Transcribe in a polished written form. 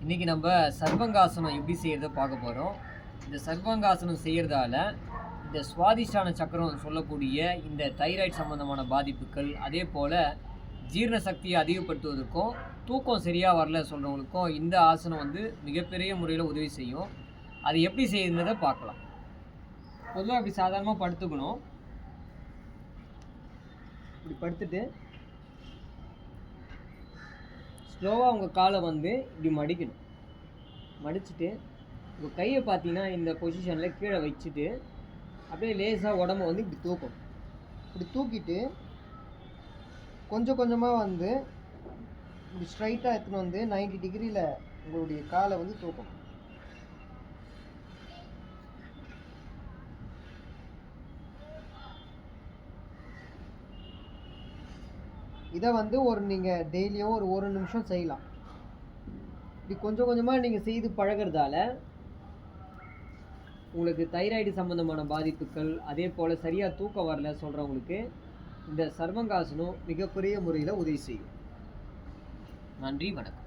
இன்றைக்கி நம்ம சர்வங்காசனம் எப்படி செய்கிறத பார்க்க போகிறோம். இந்த சர்வங்காசனம் செய்கிறதால இந்த சுவாதிஷ்டான சக்கரம் சொல்லக்கூடிய இந்த தைராய்டு சம்பந்தமான பாதிப்புகள், அதே போல் ஜீரண சக்தியை அதிகப்படுத்துவதற்கும் தூக்கம் சரியாக வரல சொல்கிறவங்களுக்கும் இந்த ஆசனம் வந்து மிகப்பெரிய முறையில் உதவி செய்யும். அது எப்படி செய்யுறதை பார்க்கலாம். பொதுவாக அப்படி சாதாரணமாக படுத்துக்கணும். இப்படி படுத்துட்டு ஸ்லோவாக உங்கள் காலை வந்து இப்படி மடிக்கணும். மடிச்சுட்டு உங்கள் கையை பார்த்தீங்கன்னா இந்த பொசிஷனில் கீழே வச்சுட்டு அப்படியே லேசாக உடம்பை வந்து இப்படி தூக்கணும். இப்படி தூக்கிட்டு கொஞ்சம் கொஞ்சமாக வந்து இப்படி ஸ்ட்ரைட்டாக எடுத்துன்னு வந்து 90 டிகிரியில் உங்களுடைய காலை வந்து தூக்கணும். இதை வந்து நீங்கள் டெய்லியும் ஒரு நிமிஷம் செய்யலாம். இப்படி கொஞ்சம் கொஞ்சமாக நீங்கள் செய்து பழகிறதால உங்களுக்கு தைராய்டு சம்பந்தமான பாதிப்புகள், அதே போல் சரியாக தூக்கம் வரல சொல்கிறவங்களுக்கு இந்த சர்வங்காசனம் மிகப்பெரிய முறையில் உதவி செய்யும். நன்றி, வணக்கம்.